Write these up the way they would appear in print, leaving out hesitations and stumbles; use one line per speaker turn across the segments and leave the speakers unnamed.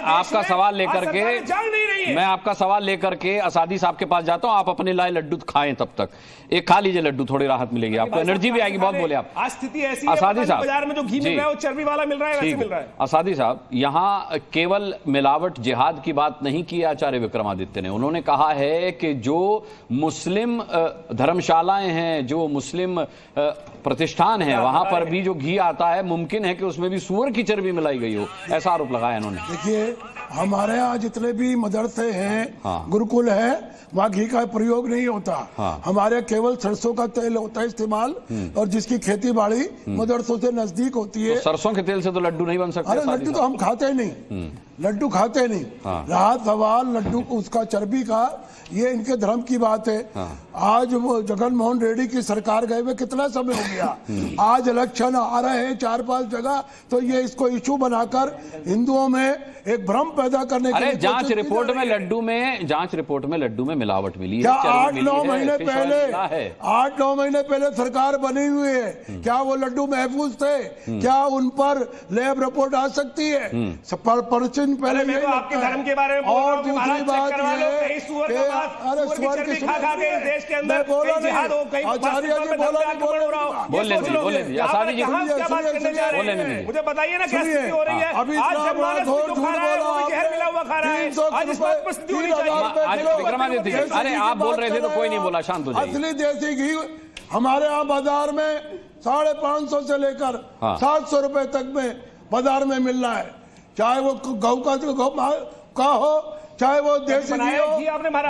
आपका सवाल लेकर के असादी साहब के पास जाता हूं। आप अपने लाए लड्डू खाएं, तब तक एक खा लीजिए लड्डू, थोड़ी राहत मिलेगी आपको, एनर्जी भी आएगी। बहुत बोले आप।
आज स्थिति ऐसी है,
असादी साहब
बाजार में जो घी मिल रहा है वो चर्बी वाला मिल रहा है, वैसे मिल रहा है।
असादी साहब, यहां केवल मिलावट जिहाद की बात नहीं की आचार्य विक्रमादित्य ने। उन्होंने कहा है कि जो मुस्लिम धर्मशालाएं हैं, जो मुस्लिम प्रतिष्ठान है, वहां पर भी जो घी आता है मुमकिन है कि उसमें भी सूअर की चर्बी मिलाई गई हो, ऐसा आरोप लगाया इन्होंने।
देखिए, हमारे यहाँ जितने भी मदरसे हैं,
हाँ।
गुरुकुल है, वहाँ घी का प्रयोग नहीं होता।
हाँ।
हमारे केवल सरसों का तेल होता है इस्तेमाल, और जिसकी खेती बाड़ी मदरसों से नजदीक होती है।
तो सरसों के तेल से तो लड्डू नहीं बन सकते।
अरे लड्डू तो हम खाते नहीं, लड्डू खाते नहीं।
हाँ।
रहा सवाल लड्डू उसका चर्बी का, ये इनके धर्म की बात है।
हाँ।
आज वो जगन मोहन रेड्डी की सरकार गए हुए कितना समय हो गया, आज इलेक्शन आ रहे हैं 4-5 जगह, तो ये इसको इशू बनाकर हिंदुओं में एक भ्रम पैदा करने के लिए
जांच रिपोर्ट में लड्डू में मिलावट मिली है।
क्या 8-9 महीने पहले सरकार बनी हुई है, क्या वो लड्डू महफूज थे? क्या उन पर लैब रिपोर्ट आ सकती है? परचीन पहले
मैं तो आपके धर्म के बारे में बोल रहा हूं।
और दूसरी बात ये है, अरे सुअर की
देश के अंदर
आचार्य जी
बोले,
मुझे बताइए ना क्या स्थिति हो रही है।
अभी इतना बड़ा झूठ बोला,
जहर मिला हुआ खा रहा है। आज इस बात पर स्थिति होनी चाहिए।
विक्रमादित्य, अरे आप बोल रहे थे तो कोई नहीं बोला, शांत हो जाइए।
असली देसी घी हमारे यहाँ बाजार में 550 से लेकर 700 रुपए तक में बाजार में मिल रहा है। चाहे वो गौ का हो, चाहे वो देसी घी हो,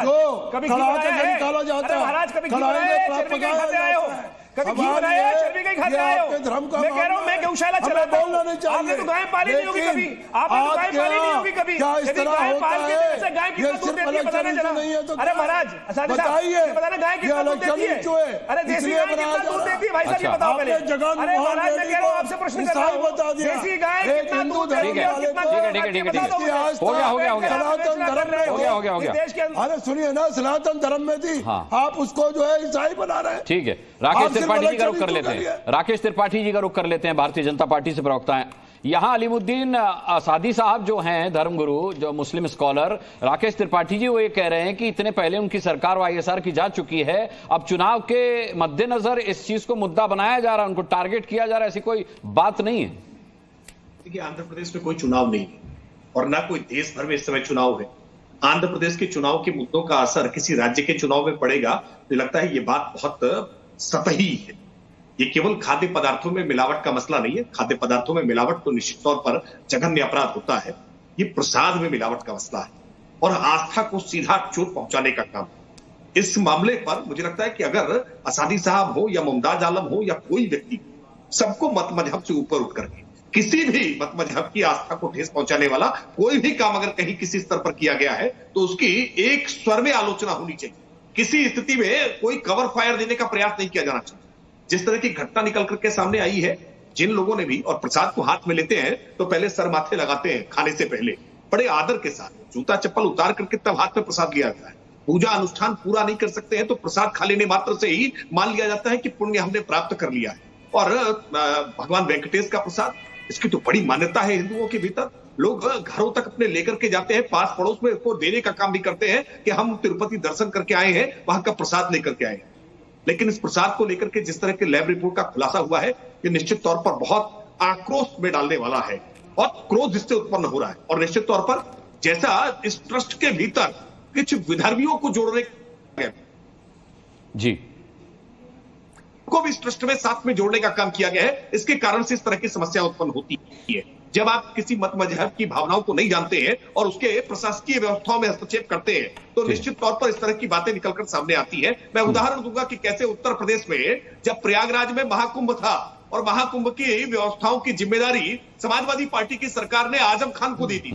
जो कड़ाह से निकाला जाता है, कड़ाही में प्राप्त पकाया जाता है।
कभी घी बनाया है, चर्बी कहीं खाते आए हो। मैं कह रहा हूं, मैं गौशाला चलाता हूं। आपने तो गाय पाली नहीं होगी कभी, आपने तो गाय पाली नहीं होगी कभी। यदि गाय पाल के जैसे गाय कितना दूध देती है बताना जरा। अरे महाराज, असादी साहब ये बताना गाय कितना दूध देती है? अरे देसी गाय कितना दूध देती है भाई साहब, ये बताओ पहले। अरे महाराज, मैं कह रहा हूं, आपसे प्रश्न कर रहा हूं, देसी गाय कितना दूध देती है?
हो गया।
अरे सुनिए ना, सनातन धर्म में थी, आप उसको जो है ईसाई बना रहे हैं।
ठीक है, राकेश त्रिपाठी जी का रुख कर लेते हैं। राकेश त्रिपाठी जी का रुख कर लेते हैं, भारतीय जनता पार्टी से प्रवक्ता हैं। यहां अलीमुद्दीन असादी साहब जो हैं धर्मगुरु, जो मुस्लिम स्कॉलर, राकेश त्रिपाठी जी वो ये कह रहे हैं कि इतने पहले उनकी सरकार वाईएसआर की जा चुकी है, अब चुनाव के मद्देनजर इस चीज को मुद्दा बनाया जा रहा है, उनको टारगेट किया जा रहा है, ऐसी कोई बात नहीं है।
देखिए, आंध्र प्रदेश में कोई चुनाव नहीं है और ना कोई देश भर में इस समय चुनाव है। आंध्र प्रदेश के चुनाव के मुद्दों का असर किसी राज्य के चुनाव में पड़ेगा तो लगता है ये बात बहुत सतही है। ये केवल खाद्य पदार्थों में मिलावट का मसला नहीं है। खाद्य पदार्थों में मिलावट तो निश्चित तौर पर जघन्य अपराध होता है। ये प्रसाद में मिलावट का मसला है और आस्था को सीधा चोट पहुंचाने का काम। इस मामले पर मुझे लगता है कि अगर असादी साहब हो या मुमताज आलम हो या कोई व्यक्ति, सबको मत मजहब से ऊपर उठ करके किसी भी मत मजहब की आस्था को ठेस पहुंचाने वाला कोई भी काम अगर कहीं किसी स्तर पर किया गया है तो उसकी एक स्वर में आलोचना होनी चाहिए। किसी स्थिति में कोई कवर फायर देने का प्रयास नहीं किया जाना चाहिए। जिस तरह की घटना निकल करके सामने आई है, जिन लोगों ने भी और प्रसाद को हाथ में लेते हैं तो पहले सर माथे लगाते हैं, खाने से पहले बड़े आदर के साथ जूता चप्पल उतार करके तब हाथ में प्रसाद लिया जाता है। पूजा अनुष्ठान पूरा नहीं कर सकते हैं तो प्रसाद खा लेने मात्र से ही मान लिया जाता है कि पुण्य हमने प्राप्त कर लिया है। और भगवान वेंकटेश का प्रसाद, इसकी तो बड़ी मान्यता है हिंदुओं के भीतर। लोग घरों तक अपने लेकर के जाते हैं, पास पड़ोस में इसको देने का काम भी करते हैं कि हम तिरुपति दर्शन करके आए हैं, वहां का प्रसाद लेकर के आए हैं। लेकिन इस प्रसाद को लेकर के जिस तरह के लैब रिपोर्ट का खुलासा हुआ है, ये निश्चित तौर पर बहुत आक्रोश में डालने वाला है और क्रोध इससे उत्पन्न हो रहा है। और निश्चित तौर पर जैसा इस ट्रस्ट के भीतर कुछ विधर्मियों को जोड़ने
जी
को भी इस ट्रस्ट में साथ में जोड़ने का काम किया गया है, इसके कारण से इस तरह की समस्या उत्पन्न होती है। जब आप किसी मत मजहब की भावनाओं को नहीं जानते हैं और उसके प्रशासकीय व्यवस्थाओं में हस्तक्षेप करते हैं तो निश्चित तौर पर इस तरह की बातें निकलकर सामने आती है। मैं उदाहरण दूंगा कि कैसे उत्तर प्रदेश में जब प्रयागराज में महाकुंभ था और महाकुंभ की व्यवस्थाओं की जिम्मेदारी समाजवादी पार्टी की सरकार ने आजम खान को दी थी,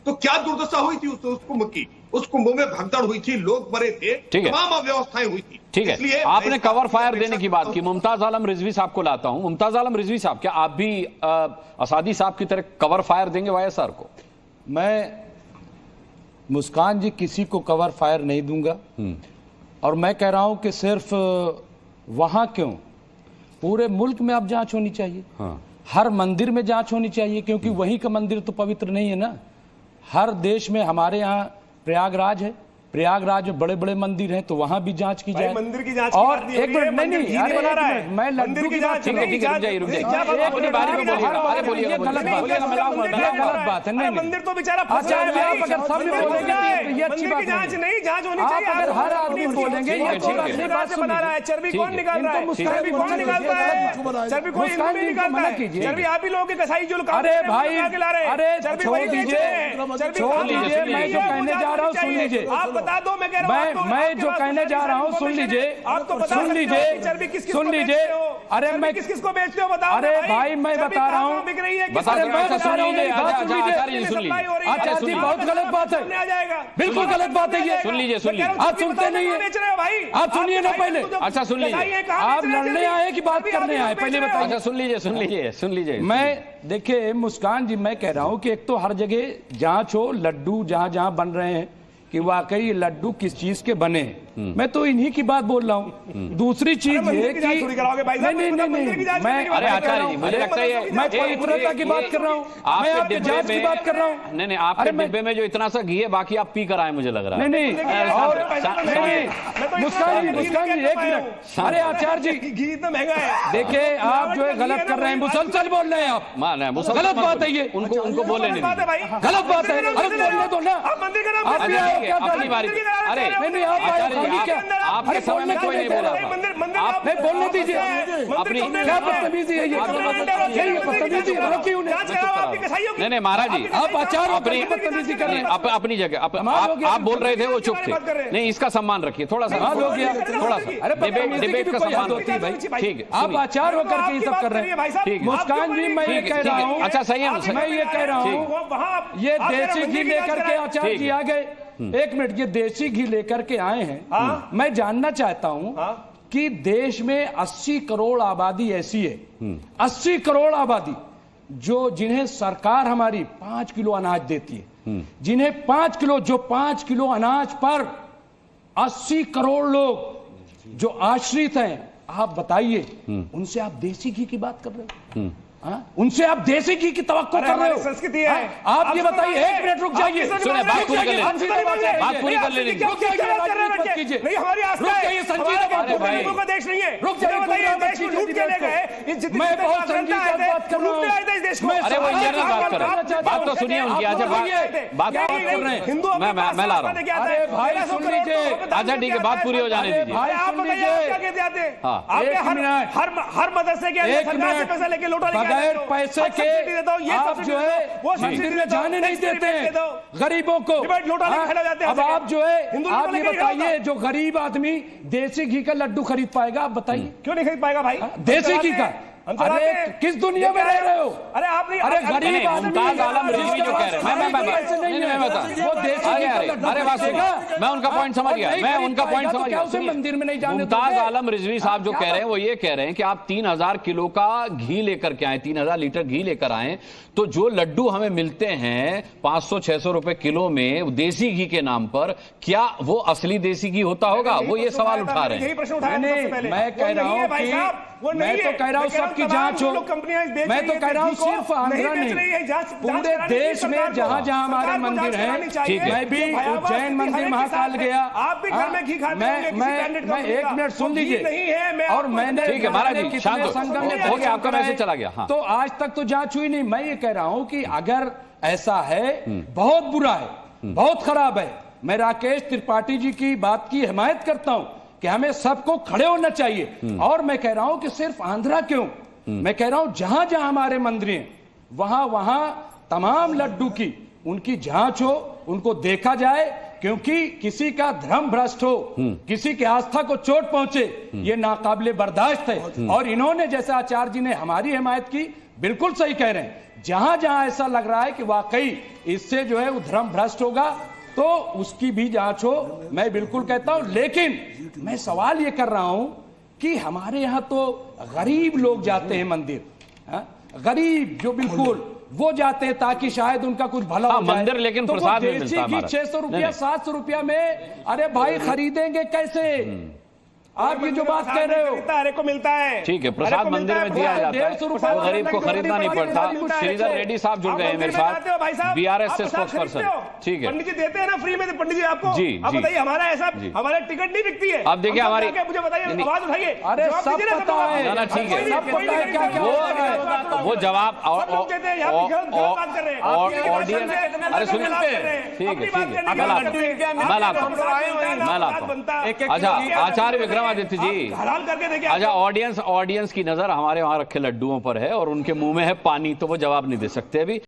तो क्या दुर्दशा हुई थी उस कुंभ की। उस कुंभ में भगदड़ हुई थी, लोग मरे थे, तमाम अव्यवस्थाएं हुई थी।
ठीक है, आपने कवर फायर देने की बात की। मुमताज आलम रिजवी साहब को लाता हूं। मुमताज आलम रिजवी साहब, क्या आप भी असादी साहब की तरह कवर फायर देंगे वाईएसआर को?
मैं मुस्कान जी किसी को कवर फायर नहीं दूंगा और मैं कह रहा हूं कि सिर्फ वहां क्यों, पूरे मुल्क में अब जांच होनी चाहिए। हर मंदिर में जांच होनी चाहिए क्योंकि वहीं का मंदिर तो पवित्र नहीं है ना। हर देश में हमारे यहाँ प्रयागराज है, प्रयागराज में बड़े बड़े मंदिर हैं, तो वहां भी जांच की जाए।
मंदिर की जांच
और एक मिनट, नहीं,
अरे बना रहा है,
मैं लड्डू की जांच,
ठीक है, रुक जाइए, अपनी बारी में बोलिएगा। अरे बोलिएगा,
गलत बात है। नहीं,
मंदिर तो बेचारा
आचार्य, आप अगर सब भी बोलेंगे तो ये अच्छी बात
जांच नहीं, जांच होनी चाहिए।
अगर हर आदमी बोलेंगे ये तो अपनी बात से बना रहा है।
चर्बी कौन निकाल रहा है? चर्बी कौन निकालता है? चर्बी कोई हिंदू नहीं निकालता है। चर्बी आप ही लोगों के कसाई जो
अरे भाई, अरे छोड़ दीजिए,
छोड़
दीजिए, मैं जो कहने जा रहा हूँ सुन लीजिए।
आप बता दो, मैं कह रहा हूँ
मैं जो कहने जा रहा हूँ सुन लीजिए, सुन लीजिए। अरे मैं
किस किस को बेचते हो बताओ।
अरे भाई मैं बता रहा हूँ,
सुन लीजिए,
आचार्य जी बहुत गलत बात है, बिल्कुल गलत बात है ये।
सुन लीजिए,
आप सुनते नहीं है, आप सुनिए ना पहले।
अच्छा सुन लीजिए,
आप लड़ने आए कि बात करने आए, पहले बताइए।
अच्छा सुन लीजिए।
मैं देखिए मुस्कान जी, मैं कह रहा हूं कि एक तो हर जगह जांच हो, लड्डू जहां जहां बन रहे हैं कि वाकई ये लड्डू किस चीज के बने, मैं तो इन्हीं की बात बोल रहा हूँ। दूसरी चीज ये कि नहीं, मैं
अरे आचार्य जी, मुझे लगता है
मैं पवित्रता की बात कर रहा हूँ, मैं आपके जांच की बात कर रहा हूँ।
नहीं, आपके डिब्बे में जो इतना सा घी है, बाकी आप पी कर आए मुझे लग रहा है।
नहीं, और मुस्कान जी एक मिनट। अरे आचार्य जी,
घी इतना महंगा है।
देखिए आप जो है गलत कर रहे हैं, मुसलसल बोल रहे हैं आप। गलत बात है ये,
उनको बोले नहीं,
गलत बात है। अरे बोलने दो ना,
अपनी बारी। अरे
नहीं, आप
आपके समय में कोई नहीं बोला था,
आप नहीं बोलने दीजिए।
अपनी
क्या बदतमीजी है ये, बदतमीजी रोकी उन्हें।
नहीं महाराज जी,
आप आचार्य
अपनी
बदतमीजी कर रहे हैं।
अपनी जगह आप बोल रहे थे, वो चुप थे। नहीं, इसका सम्मान रखिए थोड़ा सा, थोड़ा सा।
अरे डिबेट का सम्मान होती है भाई, ठीक है। आप आचार्य होकर के ये सब कर रहे हैं, ठीक। मुस्कान जी मैं ये कह रहा हूँ,
अच्छा सही है,
मैं ये कह रहा हूँ, ये देसी घी लेकर के आचार्य जी आ गए। एक मिनट, ये देसी घी लेकर के आए हैं। मैं जानना चाहता हूं कि देश में 80 करोड़ आबादी ऐसी है, 80 करोड़ आबादी जिन्हें सरकार हमारी 5 किलो अनाज देती है, जिन्हें 5 किलो, जो 5 किलो अनाज पर 80 करोड़ लोग जो आश्रित हैं, आप बताइए उनसे आप देसी घी की बात कर रहे हो? उनसे आप देसी घी की तवक्को कर रहे हो?
संस्कृति है।
आप ये बताइए, एक मिनट रुक जाइए,
सुनिए, बात पूरी कर लें, बात पूरी कर लें।
रुक जाइए, नहीं हमारी आस्था है, गरीबों का देश नहीं है।
रुक जाइए,
देश को लूट के ले गए।
मैं बहुत संजीदा बात कर रहा हूँ।
अरे वो इंजीनियर बात कर रहे हैं, बात तो सुनिए उनकी। अच्छा बात कर रहे हैं,
हिंदू
मैं ला रहा हूँ।
अरे भाई सुन लीजिए,
अच्छा ठीक है, बात पूरी हो जाने दीजिए।
भाई
आप
सुन
लीजिए,
हाँ,
हर मदरसे के सरकार से पैसा लेके लौटा लेके
बगैर पैसे के आप जो है मंदिर में जाने नहीं देते हैं गरीबों को। अब आप जो है, आप ये बताइए, जो गरीब आदमी देसी घी का लड्डू खरीद पाएगा? आप बताइए,
क्यों नहीं खरीद पाएगा भाई
देसी घी का? अरे किस दुनिया में रह रहे हो?
अरे आप नहीं,
अरे गरीब
मुमताज आलम रिजवी जो कह रहे हैं, मैं बता,
वो देसी घी का लड्डू
अरे बात सुनिए, मैं उनका पॉइंट समझ गया, मैं उनका पॉइंट समझ गया।
उसे मंदिर में नहीं जाने
मुमताज आलम रिजवी साहब जो कह रहे हैं, वो ये कह रहे हैं कि आप 3000 किलो का घी लेकर के आए, 3000 लीटर घी लेकर आए, तो जो लड्डू हमें मिलते हैं 500-600 रुपए किलो में देसी घी के नाम पर, क्या वो असली देसी घी होता होगा? वो ये सवाल उठा रहे हैं।
मैं कह रहा हूं कि मैं तो कह रहा हूं सबकी जांच हो। मैं तो कह रहा हूं सिर्फ आंध्रा नहीं, पूरे देश में जहां जहां हमारे मंदिर हैं,
ठीक है।
मैं भी उज्जैन मंदिर महाकाल गया।
आप भी घर में घी खाते
मैं एक मिनट सुन लीजिए, और मैंने,
ठीक है महाराज जी, शांत हो गया, आपका मैसेज चला गया। हाँ।
तो आज तक तो जांच हुई नहीं। मैं ये कह रहा हूं कि अगर ऐसा है, बहुत बुरा है, बहुत खराब है। मैं राकेश त्रिपाठी जी की बात की हिमायत करता हूं कि हमें सबको खड़े होना चाहिए। और मैं कह रहा हूं कि सिर्फ आंध्रा क्यों, मैं कह रहा हूं जहां जहां हमारे मंदिर हैं, वहां वहां तमाम लड्डू की उनकी जांच हो, उनको देखा जाए, क्योंकि किसी का धर्म भ्रष्ट हो, किसी की आस्था को चोट पहुंचे, ये नाकाबिले बर्दाश्त है। और इन्होंने, जैसे आचार्य जी ने हमारी हिमायत की, बिल्कुल सही कह रहे हैं, जहां जहां ऐसा लग रहा है कि वाकई इससे जो है वो धर्म भ्रष्ट होगा, तो उसकी भी जांच हो, मैं बिल्कुल कहता हूं। लेकिन मैं सवाल ये कर रहा हूं कि हमारे यहां तो गरीब लोग जाते हैं मंदिर, गरीब जो बिल्कुल वो जाते हैं ताकि शायद उनका कुछ भला हो जाए।
मंदिर लेकिन
तो
प्रसाद
वो
में मिलता है।
600 रुपया 700 रुपया में, अरे भाई खरीदेंगे कैसे? आप ये जो बात कह रहे हो,
हर एक को मिलता है।
ठीक है, प्रसाद मंदिर में दिया जाता है,
150
वो गरीब को खरीदना नहीं पड़ता। श्रीधर रेड्डी साहब जुड़ गए हैं मेरे साथ, बीआरएस से स्पोक्स पर्सन। ठीक है,
पंडित जी देते हैं ना फ्री में, पंडित जी आपको।
जी,
अब
जी।
बताइए, हमारा ऐसा हमारे टिकट नहीं बिकती है।
अब देखिए हमारी,
मुझे बताइए, आवाज उठाइए।
अरे सब पता है,
ना ठीक है, वो जवाब ऑडियंस, अरे सुनिए, ठीक है, मैं लाता हूं। अच्छा आचार्य विक्रमादित्य जी, अच्छा ऑडियंस की नजर हमारे वहां रखे लड्डुओं पर है और उनके मुंह में है पानी, तो वो जवाब नहीं दे सकते अभी।